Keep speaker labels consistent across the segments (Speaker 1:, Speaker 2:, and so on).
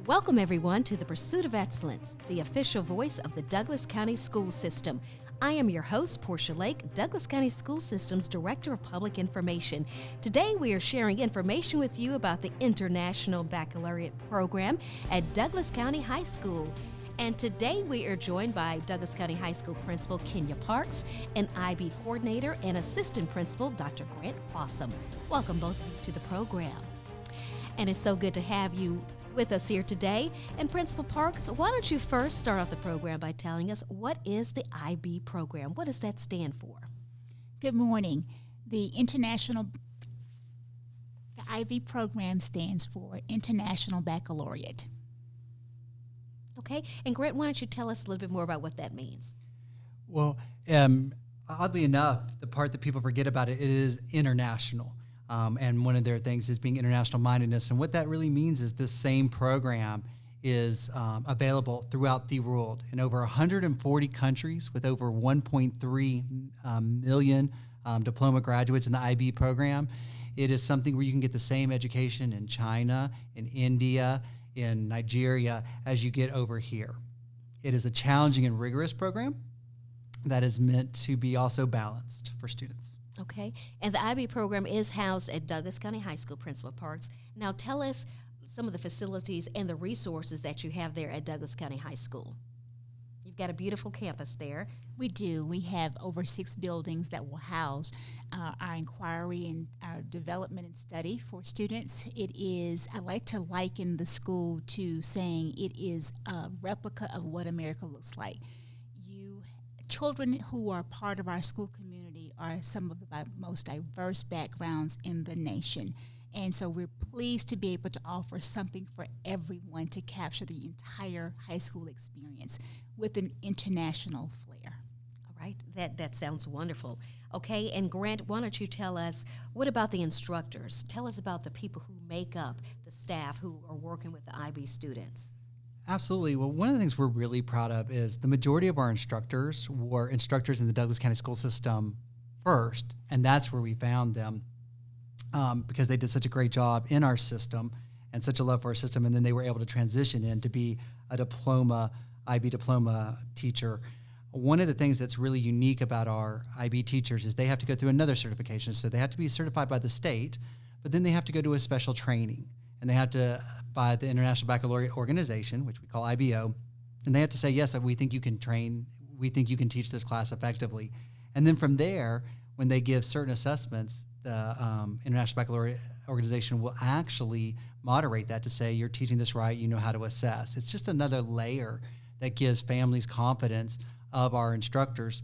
Speaker 1: Welcome, everyone, to The Pursuit of Excellence, the official voice of the Douglas County School System. I am your host, Portia Lake, Douglas County School System's Director of Public Information. Today, we are sharing information with you about the International Baccalaureate Program at Douglas County High School. And today, we are joined by Douglas County High School Principal Kenya Parks and IB Coordinator and Assistant Principal Dr. Grant Fossum. Welcome both of you to the program. And it's so good to have you with us here today. And Principal Parks, why don't you first start off the program by telling us what is the IB program? What does that stand for?
Speaker 2: Good morning. The IB program stands for International Baccalaureate.
Speaker 1: Okay, and Grant, why don't you tell us a little bit more about what that means?
Speaker 3: Well, oddly enough, the part that people forget about it is international. And one of their things is being international mindedness. And what that really means is this same program is available throughout the world in over 140 countries with over 1.3 million diploma graduates in the IB program. It is something where you can get the same education in China, in India, in Nigeria as you get over here. It is a challenging and rigorous program that is meant to be also balanced for students.
Speaker 1: Okay, and the IB program is housed at Douglas County High School, Principal Parks. Now tell us some of the facilities and the resources that you have there at Douglas County High School. You've got a beautiful campus there.
Speaker 2: We do. We have over 6 buildings that will house our inquiry and our development and study for students. It is, I like to liken the school to saying it is a replica of what America looks like. Children who are part of our school community are some of the most diverse backgrounds in the nation. And so we're pleased to be able to offer something for everyone to capture the entire high school experience with an international flair.
Speaker 1: All right, that sounds wonderful. Okay, and Grant, why don't you tell us, what about the instructors? Tell us about the people who make up the staff who are working with the IB students.
Speaker 3: Absolutely. Well, one of the things we're really proud of is the majority of our instructors were instructors in the Douglas County School System first, and that's where we found them because they did such a great job in our system and such a love for our system, and then they were able to transition in to be a IB diploma teacher. One of the things that's really unique about our IB teachers is they have to go through another certification. So they have to be certified by the state, but then they have to go to a special training. And they have to, by the International Baccalaureate Organization, which we call IBO, and they have to say, yes, we think you can train, we think you can teach this class effectively. And then from there, when they give certain assessments, the International Baccalaureate Organization will actually moderate that to say, you're teaching this right, you know how to assess. It's just another layer that gives families confidence of our instructors.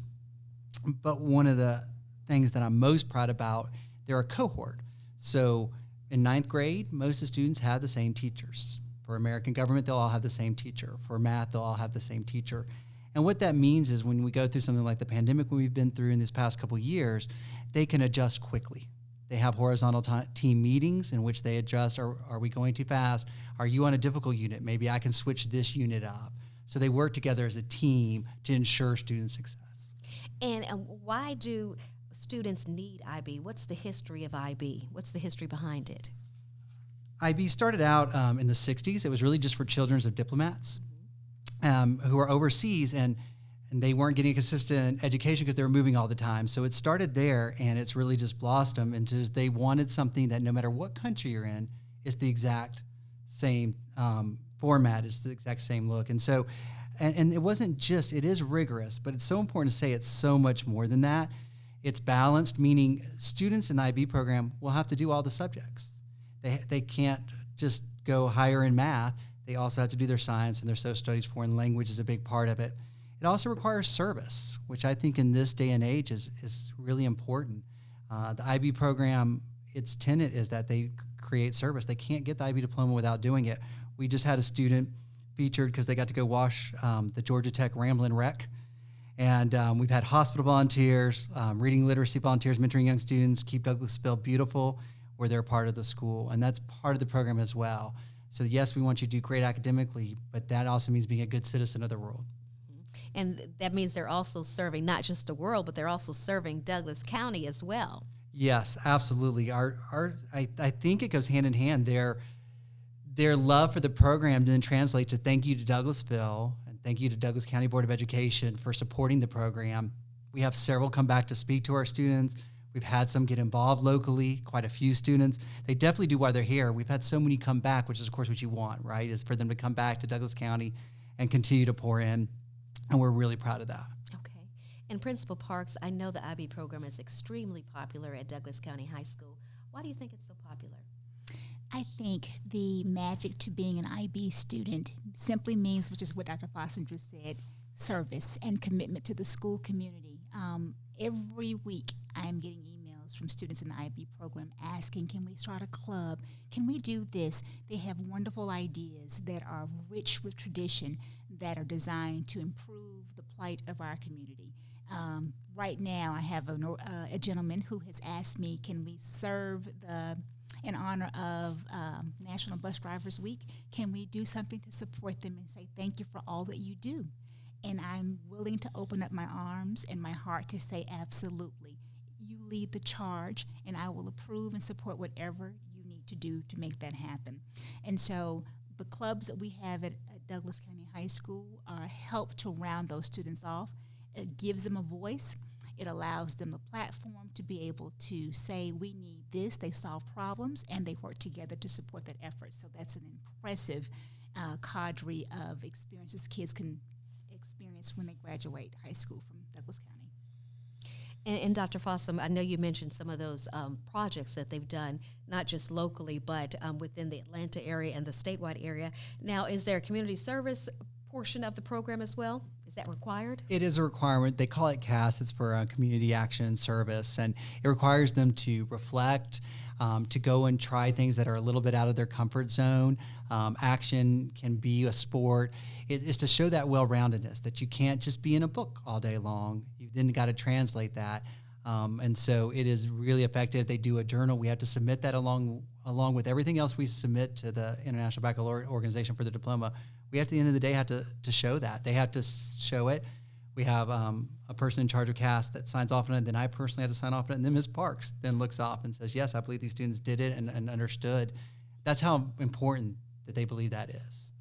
Speaker 3: But one of the things that I'm most proud about, they're a cohort. So in 9th grade, most of the students have the same teachers. For American government, they'll all have the same teacher. For math, they'll all have the same teacher. And what that means is when we go through something like the pandemic we've been through in this past couple of years, they can adjust quickly. They have horizontal team meetings in which they adjust. Are we going too fast? Are you on a difficult unit? Maybe I can switch this unit up. So they work together as a team to ensure student success.
Speaker 1: And why do students need IB? What's the history of IB? What's the history behind it?
Speaker 3: IB started out in the 60s. It was really just for children of diplomats who were overseas, and they weren't getting a consistent education because they were moving all the time. So it started there, and it's really just blossomed into they wanted something that no matter what country you're in, it's the exact same format, it's the exact same look. And so, and it wasn't just, it is rigorous, but it's so important to say it's so much more than that. It's balanced, meaning students in the IB program will have to do all the subjects. They can't just go higher in math. They also have to do their science and their social studies. Foreign language is a big part of it. It also requires service, which I think in this day and age is really important. The IB program, its tenet is that they create service. They can't get the IB diploma without doing it. We just had a student featured because they got to go wash the Georgia Tech Ramblin' Wreck. And we've had hospital volunteers, reading literacy volunteers, mentoring young students, Keep Douglasville Beautiful, where they're part of the school. And that's part of the program as well. So yes, we want you to do great academically, but that also means being a good citizen of the world.
Speaker 1: And that means they're also serving not just the world, but they're also serving Douglas County as well.
Speaker 3: Yes, absolutely. I think it goes hand in hand. their love for the program then translates to thank you to Douglasville and thank you to Douglas County Board of Education for supporting the program. We have several come back to speak to our students. We've had some get involved locally, quite a few students. They definitely do while they're here. We've had so many come back, which is, of course, what you want, right, is for them to come back to Douglas County and continue to pour in, and we're really proud of that.
Speaker 1: Okay. And Principal Parks, I know the IB program is extremely popular at Douglas County High School. Why do you think it's so popular?
Speaker 2: I think the magic to being an IB student simply means, which is what Dr. Fossum just said, service and commitment to the school community. Every week I am getting emails from students in the IB program asking, can we start a club? Can we do this? They have wonderful ideas that are rich with tradition that are designed to improve the plight of our community. Right now I have a gentleman who has asked me, can we serve in honor of National Bus Drivers Week, can we do something to support them and say thank you for all that you do? And I'm willing to open up my arms and my heart to say absolutely. You lead the charge, and I will approve and support whatever you need to do to make that happen. And so the clubs that we have at Douglas County High School help to round those students off. It gives them a voice. It allows them a platform to be able to say, we need this, they solve problems, and they work together to support that effort. So that's an impressive cadre of experiences kids can experience when they graduate high school from Douglas County.
Speaker 1: And Dr. Fossum, I know you mentioned some of those projects that they've done, not just locally, but within the Atlanta area and the statewide area. Now, is there a community service portion of the program as well? Is that required?
Speaker 3: It is a requirement. They call it CAS. It's for Community Action and Service, and it requires them to reflect, to go and try things that are a little bit out of their comfort zone. Action can be a sport. It's to show that well-roundedness, that you can't just be in a book all day long. You've then got to translate that. And so it is really effective. They do a journal. We have to submit that along with everything else we submit to the International Baccalaureate Organization for the diploma. We have to, at the end of the day, have to show that. They have to show it. We have a person in charge of CAS that signs off on it, then I personally had to sign off on it, and then Ms. Parks then looks off and says, yes, I believe these students did it and understood. That's how important that they believe that is.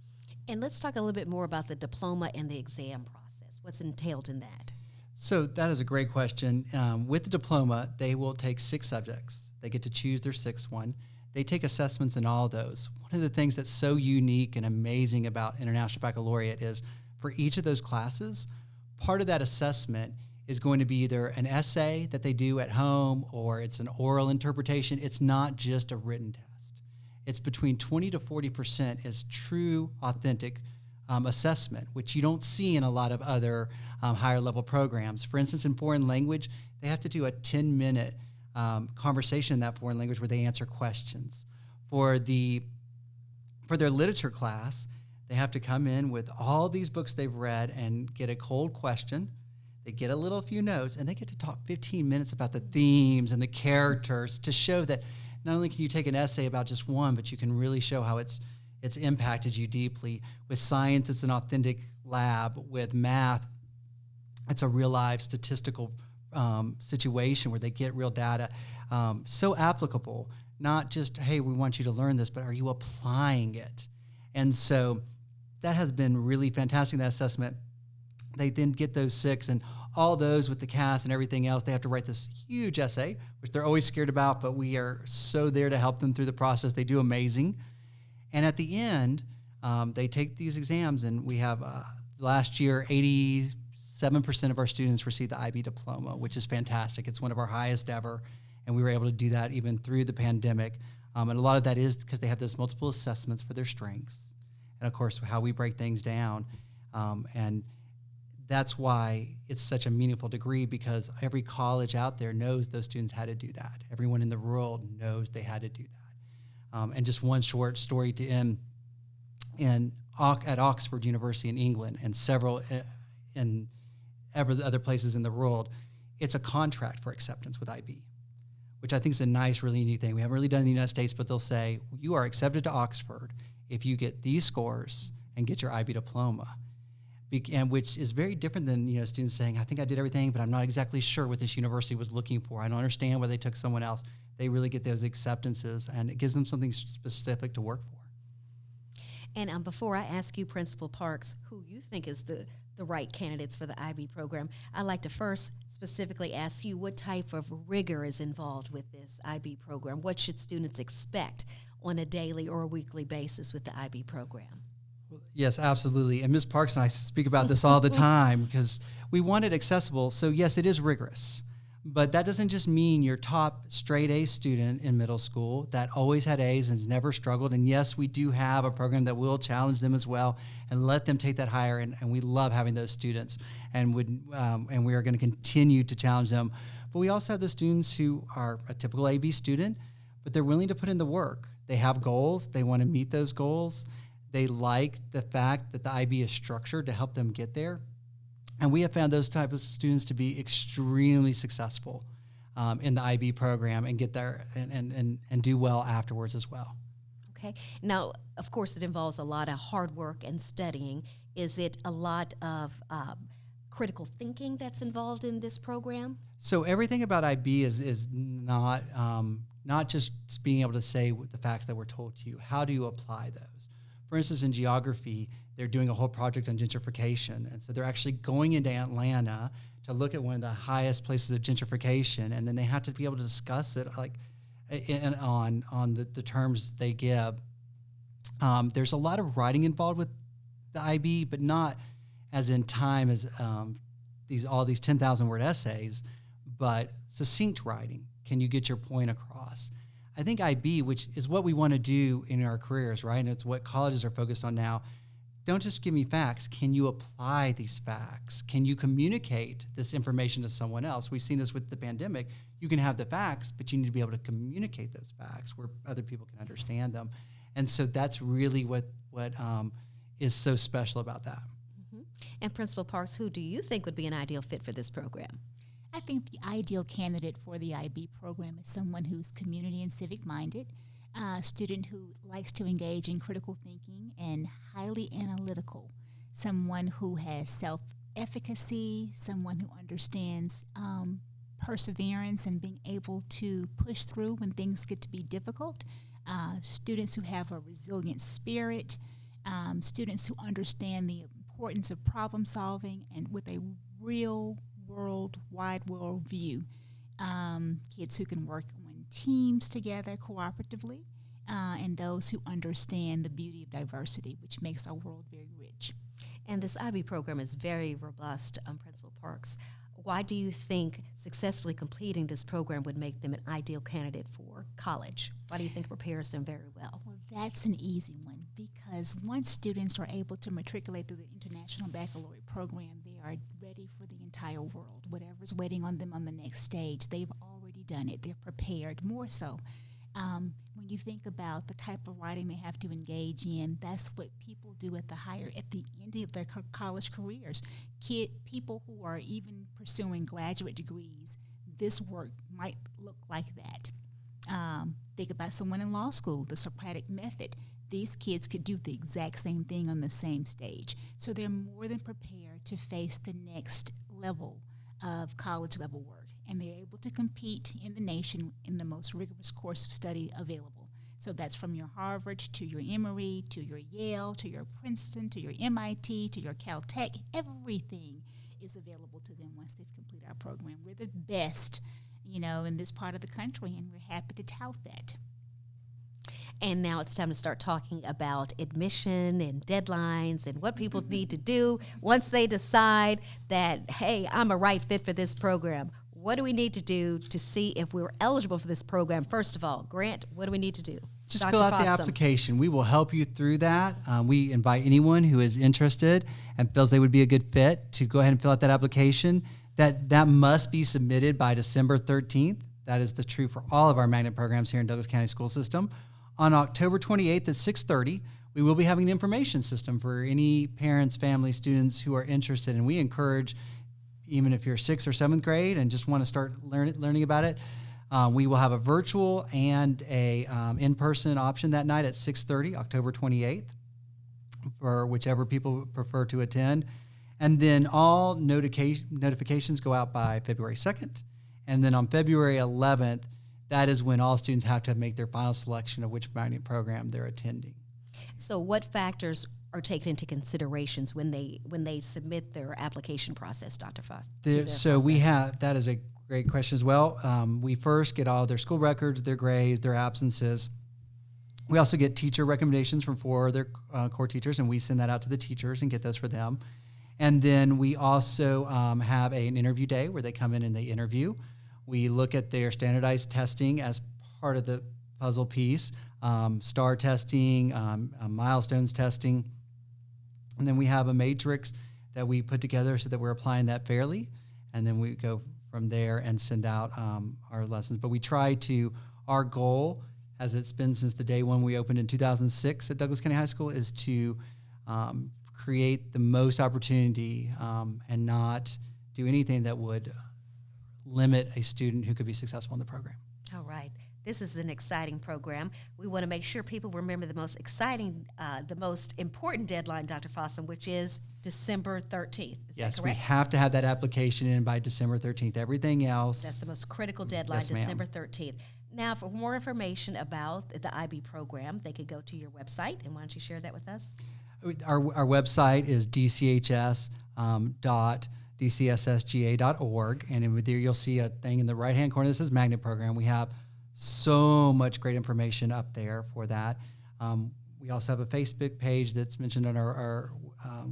Speaker 1: And let's talk a little bit more about the diploma and the exam process. What's entailed in that?
Speaker 3: So that is a great question. With the diploma, they will take 6 subjects. They get to choose their 6th one. They take assessments in all of those. One of the things that's so unique and amazing about International Baccalaureate is for each of those classes, part of that assessment is going to be either an essay that they do at home or it's an oral interpretation. It's not just a written test. It's between 20 to 40% is true, authentic assessment, which you don't see in a lot of other higher level programs. For instance, in foreign language, they have to do a 10-minute conversation in that foreign language where they answer questions. For their literature class, they have to come in with all these books they've read and get a cold question. They get a few notes, and they get to talk 15 minutes about the themes and the characters to show that not only can you take an essay about just one, but you can really show how it's impacted you deeply. With science, it's an authentic lab. With math, it's a real life statistical situation where they get real data. So applicable, not just, hey, we want you to learn this, but are you applying it? And so that has been really fantastic, that assessment. They then get those 6, and all those with the CAS and everything else, they have to write this huge essay, which they're always scared about, but we are so there to help them through the process. They do amazing. And at the end, they take these exams, and we have last year, 87% of our students received the IB diploma, which is fantastic. It's one of our highest ever, and we were able to do that even through the pandemic. And a lot of that is because they have those multiple assessments for their strengths, and of course, how we break things down. And that's why it's such a meaningful degree, because every college out there knows those students had to do that. Everyone in the world knows they had to do that. And just one short story to end, at Oxford University in England and several in other places in the world, it's a contract for acceptance with IB, which I think is a nice, really unique thing. We haven't really done it in the United States, but they'll say, you are accepted to Oxford if you get these scores and get your IB diploma. And which is very different than students saying, I think I did everything, but I'm not exactly sure what this university was looking for. I don't understand why they took someone else. They really get those acceptances, and it gives them something specific to work for.
Speaker 1: And before I ask you, Principal Parks, who you think is the right candidates for the IB program, I'd like to first specifically ask you what type of rigor is involved with this IB program. What should students expect on a daily or a weekly basis with the IB program?
Speaker 3: Yes, absolutely. And Ms. Parks and I speak about this all the time because we want it accessible. So yes, it is rigorous, but that doesn't just mean your top straight A student in middle school that always had A's and has never struggled. And yes, we do have a program that will challenge them as well and let them take that higher. And we love having those students, and we are going to continue to challenge them. But we also have the students who are a typical AB student, but they're willing to put in the work. They have goals. They want to meet those goals. They like the fact that the IB is structured to help them get there. And we have found those type of students to be extremely successful in the IB program and get there and do well afterwards as well.
Speaker 1: Okay. Now, of course, it involves a lot of hard work and studying. Is it a lot of critical thinking that's involved in this program?
Speaker 3: So everything about IB is not just being able to say the facts that were told to you. How do you apply those? For instance, in geography, they're doing a whole project on gentrification. And so they're actually going into Atlanta to look at one of the highest places of gentrification. And then they have to be able to discuss it on the terms they give. There's a lot of writing involved with the IB, but not as in time as all these 10,000 word essays, but succinct writing. Can you get your point across? I think IB, which is what we want to do in our careers, right? And it's what colleges are focused on now. Don't just give me facts. Can you apply these facts? Can you communicate this information to someone else? We've seen this with the pandemic. You can have the facts, but you need to be able to communicate those facts where other people can understand them. And so that's really what is so special about that.
Speaker 1: Mm-hmm. And Principal Parks, who do you think would be an ideal fit for this program?
Speaker 2: I think the ideal candidate for the IB program is someone who's community and civic minded, a student who likes to engage in critical thinking and highly analytical, someone who has self-efficacy, someone who understands perseverance and being able to push through when things get to be difficult, students who have a resilient spirit, students who understand the importance of problem solving and with a real wide world view. Kids who can work in teams together cooperatively, and those who understand the beauty of diversity, which makes our world very rich.
Speaker 1: And this IB program is very robust, Principal Parks. Why do you think successfully completing this program would make them an ideal candidate for college? Why do you think it prepares them very well?
Speaker 2: Well, that's an easy one, because once students are able to matriculate through the International Baccalaureate program, they are ready for the entire world. Whatever's waiting on them on the next stage, they've already done it. They're prepared, more so. When you think about the type of writing they have to engage in, that's what people do at the end of their college careers. People who are even pursuing graduate degrees, this work might look like that. Think about someone in law school, the Socratic method. These kids could do the exact same thing on the same stage. So they're more than prepared to face the next level of college level work. And they're able to compete in the nation in the most rigorous course of study available. So that's from your Harvard to your Emory to your Yale to your Princeton to your MIT to your Caltech. Everything is available to them once they've completed our program. We're the best, in this part of the country, and we're happy to tout that.
Speaker 1: And now it's time to start talking about admission and deadlines and what people need to do once they decide that, hey, I'm a right fit for this program. What do we need to do to see if we're eligible for this program? First of all, Grant, what do we need to do?
Speaker 3: Just
Speaker 1: Dr.
Speaker 3: fill out
Speaker 1: Fossum.
Speaker 3: the application. We will help you through that. We invite anyone who is interested and feels they would be a good fit to go ahead and fill out that application. That must be submitted by December 13th. That is true for all of our magnet programs here in Douglas County School System. On October 28th at 6:30, we will be having an information system for any parents, families, students who are interested. And we encourage, even if you're 6th or 7th grade and just want to start learning about it, we will have a virtual and a in-person option that night at 6:30, October 28th, for whichever people prefer to attend. And then all notifications go out by February 2nd. And then on February 11th, that is when all students have to make their final selection of which magnet program they're attending.
Speaker 1: So what factors are taken into considerations when they submit their application process, Dr. Foss?
Speaker 3: That is a great question as well. We first get all their school records, their grades, their absences. We also get teacher recommendations from 4 of their core teachers, and we send that out to the teachers and get those for them. And then we also have an interview day where they come in and they interview. We look at their standardized testing as part of the puzzle piece, STAR testing, milestones testing. And then we have a matrix that we put together so that we're applying that fairly. And then we go from there and send out our lessons. But we try to, our goal, as it's been since the day when we opened in 2006 at Douglas County High School, is to create the most opportunity and not do anything that would limit a student who could be successful in the program.
Speaker 1: All right. This is an exciting program. We want to make sure people remember the most exciting, the most important deadline, Dr. Fossum, which is December 13th. Is
Speaker 3: Yes,
Speaker 1: that
Speaker 3: we
Speaker 1: correct?
Speaker 3: have to have that application in by December 13th. Everything else.
Speaker 1: That's the most critical deadline,
Speaker 3: Yes, ma'am.
Speaker 1: December 13th. Now, for more information about the IB program, they could go to your website. And why don't you share that with us?
Speaker 3: Our website is dchs.dcssga.org, and in there you'll see a thing in the right-hand corner that says Magnet Program. We have so much great information up there for that. We also have a Facebook page that's mentioned on our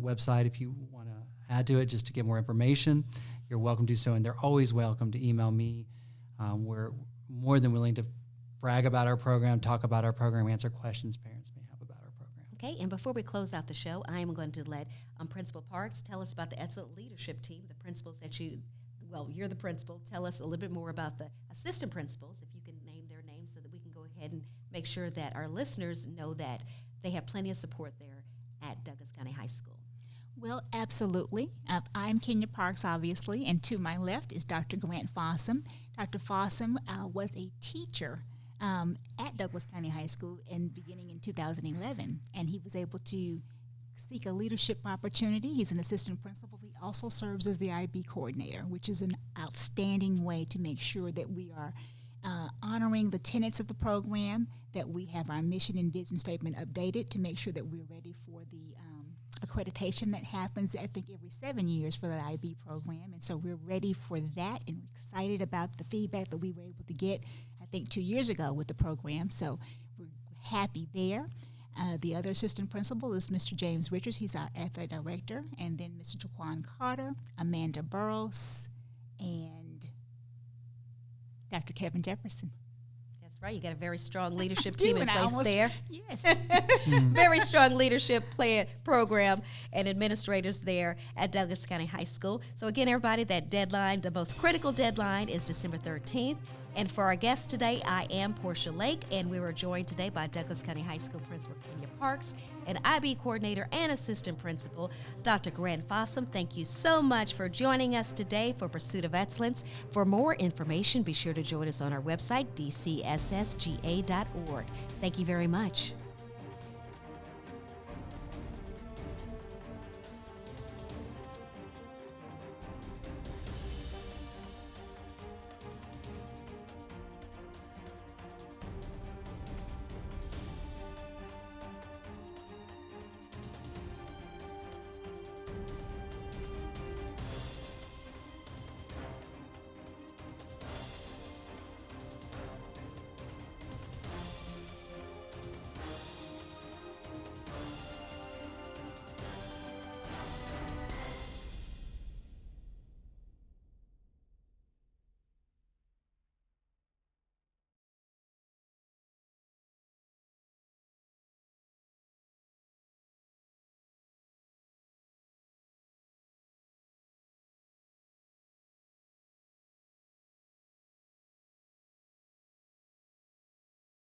Speaker 3: website. If you want to add to it just to get more information, you're welcome to do so, and they're always welcome to email me. We're more than willing to brag about our program, talk about our program, answer questions parents may have about our program.
Speaker 1: Okay, and before we close out the show, I am going to let Principal Parks tell us about the excellent leadership team, the principals that you're the principal. Tell us a little bit more about the assistant principals, if you can name their names so that we can go ahead and make sure that our listeners know that they have plenty of support there at Douglas County High School.
Speaker 2: Well, absolutely. I'm Kenya Parks, obviously, and to my left is Dr. Grant Fossum. Dr. Fossum was a teacher at Douglas County High School beginning in 2011, and he was able to seek a leadership opportunity. He's an assistant principal. He also serves as the IB coordinator, which is an outstanding way to make sure that we are honoring the tenets of the program, that we have our mission and vision statement updated to make sure that we're ready for the accreditation that happens, I think, every 7 years for the IB program. And so we're ready for that and excited about the feedback that we were able to get, I think, 2 years ago with the program. So we're happy there. The other assistant principal is Mr. James Richards. He's our athletic director. And then Mr. Jaquan Carter, Amanda Burrows, and Dr. Kevin Jefferson.
Speaker 1: That's right. You got a very strong leadership team in place there.
Speaker 2: Yes.
Speaker 1: Very strong leadership program and administrators there at Douglas County High School. So again, everybody, that deadline, the most critical deadline, is December 13th. And for our guest today, I am Portia Lake, and we were joined today by Douglas County High School Principal Kenya Parks and IB Coordinator and Assistant Principal Dr. Grant Fossum. Thank you so much for joining us today for Pursuit of Excellence. For more information, be sure to join us on our website, dcssga.org. Thank you very much.